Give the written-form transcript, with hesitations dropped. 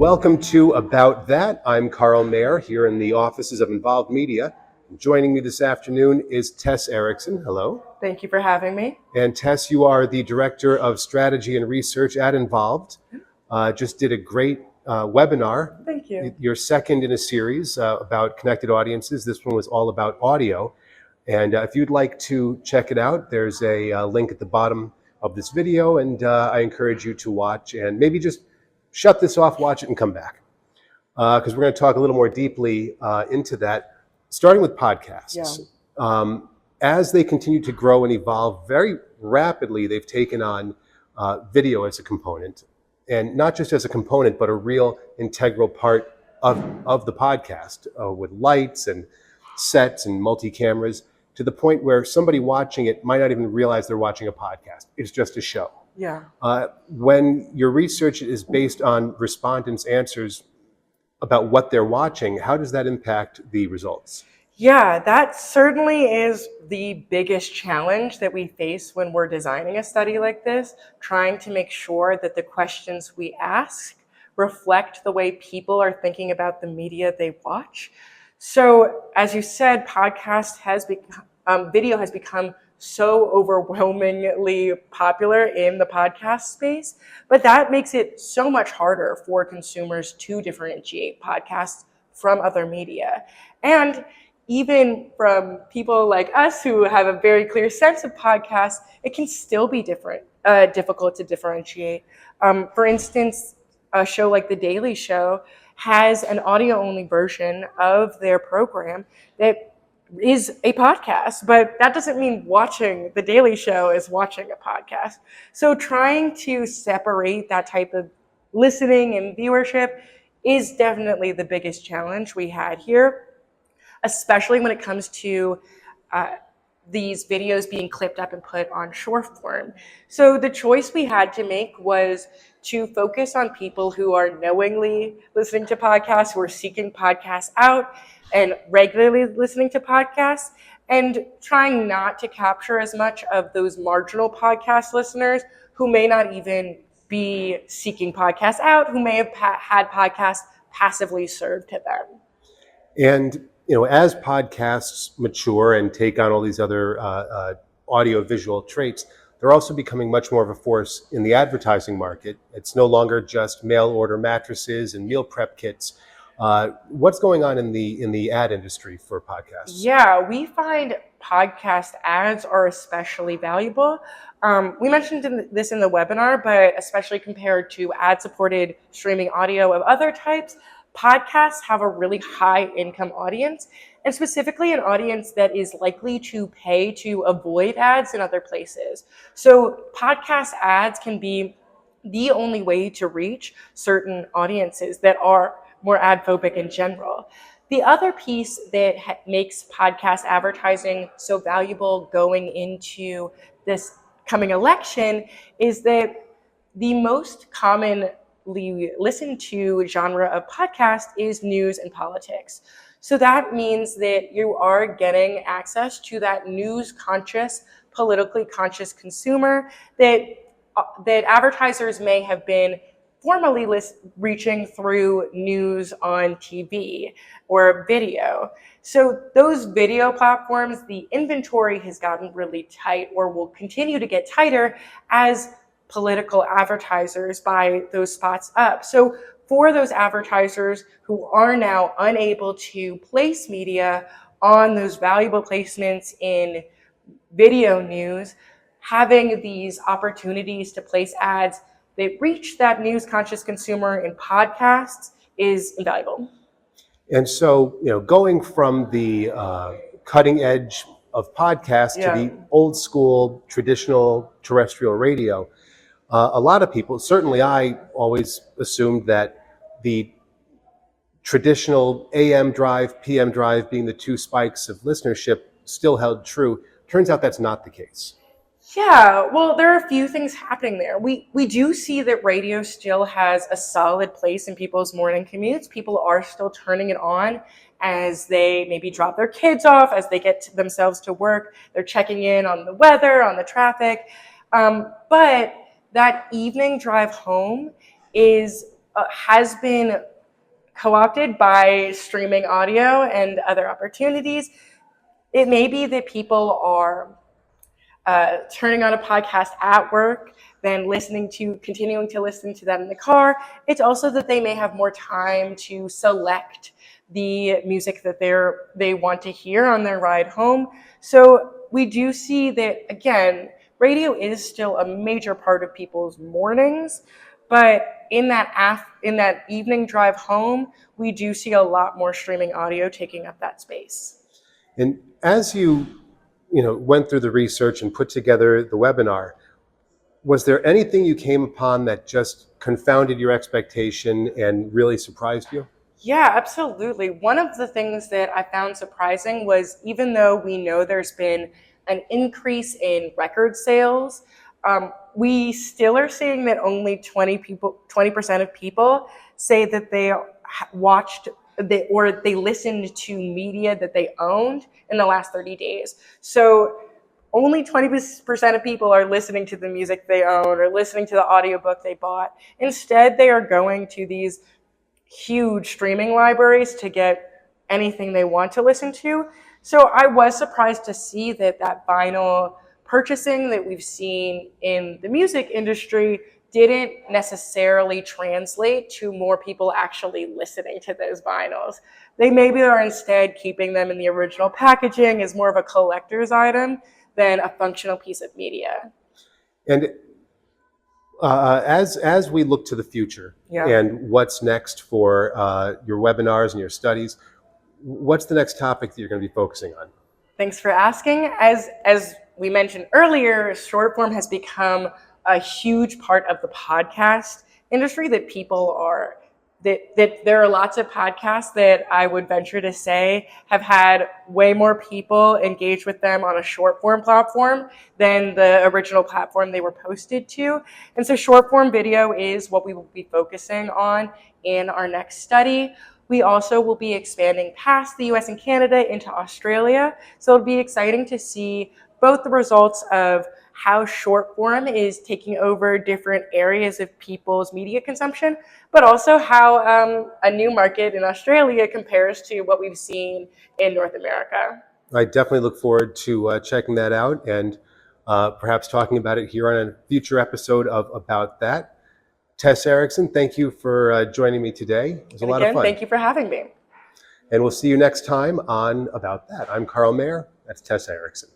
Welcome to About That. I'm Carl Mayer here in the offices of Involved Media. Joining me this afternoon is Tess Erickson. Hello. Thank you for having me. And Tess, you are the Director of Strategy and Research at Involved. Just did a great webinar. Thank you. Your second in a series about connected audiences. This one was all about audio. And if you'd like to check it out, there's a link at the bottom of this video, and I encourage you to watch and maybe just shut this off, watch it, and come back. Because we're going to talk a little more deeply into that, starting with podcasts. Yeah. As they continue to grow and evolve very rapidly, they've taken on video as a component. And not just as a component, but a real integral part of the podcast with lights and sets and multi-cameras, to the point where somebody watching it might not even realize they're watching a podcast. It's just a show. Yeah. When your research is based on respondents' answers about what they're watching, how does that impact the results? Yeah, that certainly is the biggest challenge that we face when we're designing a study like this, trying to make sure that the questions we ask reflect the way people are thinking about the media they watch. So, as you said, video has become so overwhelmingly popular in the podcast space, but that makes it so much harder for consumers to differentiate podcasts from other media. And even from people like us who have a very clear sense of podcasts, it can still be difficult to differentiate. For instance, a show like The Daily Show has an audio-only version of their program that is a podcast, but that doesn't mean watching The Daily Show is watching a podcast. So trying to separate that type of listening and viewership is definitely the biggest challenge we had here, especially when it comes to these videos being clipped up and put on short form. So the choice we had to make was to focus on people who are knowingly listening to podcasts, who are seeking podcasts out and regularly listening to podcasts, and trying not to capture as much of those marginal podcast listeners who may not even be seeking podcasts out, who may have had podcasts passively served to them. And as podcasts mature and take on all these other audio-visual traits, they're also becoming much more of a force in the advertising market. It's no longer just mail-order mattresses and meal prep kits. What's going on in the ad industry for podcasts? Yeah, we find podcast ads are especially valuable. We mentioned this in the webinar, but especially compared to ad-supported streaming audio of other types, podcasts have a really high income audience, and specifically an audience that is likely to pay to avoid ads in other places. So podcast ads can be the only way to reach certain audiences that are more ad phobic in general. The other piece that makes podcast advertising so valuable going into this coming election is that the most commonly listened to genre of podcast is news and politics. So that means that you are getting access to that news conscious, politically conscious consumer that advertisers may have been formerly reaching through news on TV or video. So those video platforms, the inventory has gotten really tight, or will continue to get tighter as political advertisers buy those spots up. So for those advertisers who are now unable to place media on those valuable placements in video news, having these opportunities to place ads that reach that news conscious consumer in podcasts is invaluable. And so, going from the cutting edge of podcasts to the old school traditional terrestrial radio, a lot of people, certainly I always assumed that the traditional AM drive, PM drive being the two spikes of listenership still held true. Turns out that's not the case. Yeah, well, there are a few things happening there. We do see that radio still has a solid place in people's morning commutes. People are still turning it on as they maybe drop their kids off, as they get themselves to work. They're checking in on the weather, on the traffic. But that evening drive home is has been co-opted by streaming audio and other opportunities. It may be that people are turning on a podcast at work, then continuing to listen to them in the car. It's also that they may have more time to select the music that they want to hear on their ride home. So we do see that, again, radio is still a major part of people's mornings, but in that evening drive home, we do see a lot more streaming audio taking up that space. And as you went through the research and put together the webinar, was there anything you came upon that just confounded your expectation and really surprised you? Yeah, absolutely. One of the things that I found surprising was, even though we know there's been an increase in record sales, we still are seeing that only 20% of people say that they they listened to media that they owned in the last 30 days. So only 20% of people are listening to the music they own or listening to the audiobook they bought. Instead, they are going to these huge streaming libraries to get anything they want to listen to. So I was surprised to see that vinyl purchasing that we've seen in the music industry didn't necessarily translate to more people actually listening to those vinyls. They maybe are instead keeping them in the original packaging as more of a collector's item than a functional piece of media. And as we look to the future and what's next for your webinars and your studies, what's the next topic that you're going to be focusing on? Thanks for asking. As we mentioned earlier, short form has become a huge part of the podcast industry, that there are lots of podcasts that I would venture to say have had way more people engage with them on a short form platform than the original platform they were posted to. And so short form video is what we will be focusing on in our next study. We also will be expanding past the US and Canada into Australia. So it'll be exciting to see both the results of how short form is taking over different areas of people's media consumption, but also how a new market in Australia compares to what we've seen in North America. I definitely look forward to checking that out and perhaps talking about it here on a future episode of About That. Tess Erickson, thank you for joining me today. It was a lot of fun. Thank you for having me. And we'll see you next time on About That. I'm Carl Mayer. That's Tess Erickson.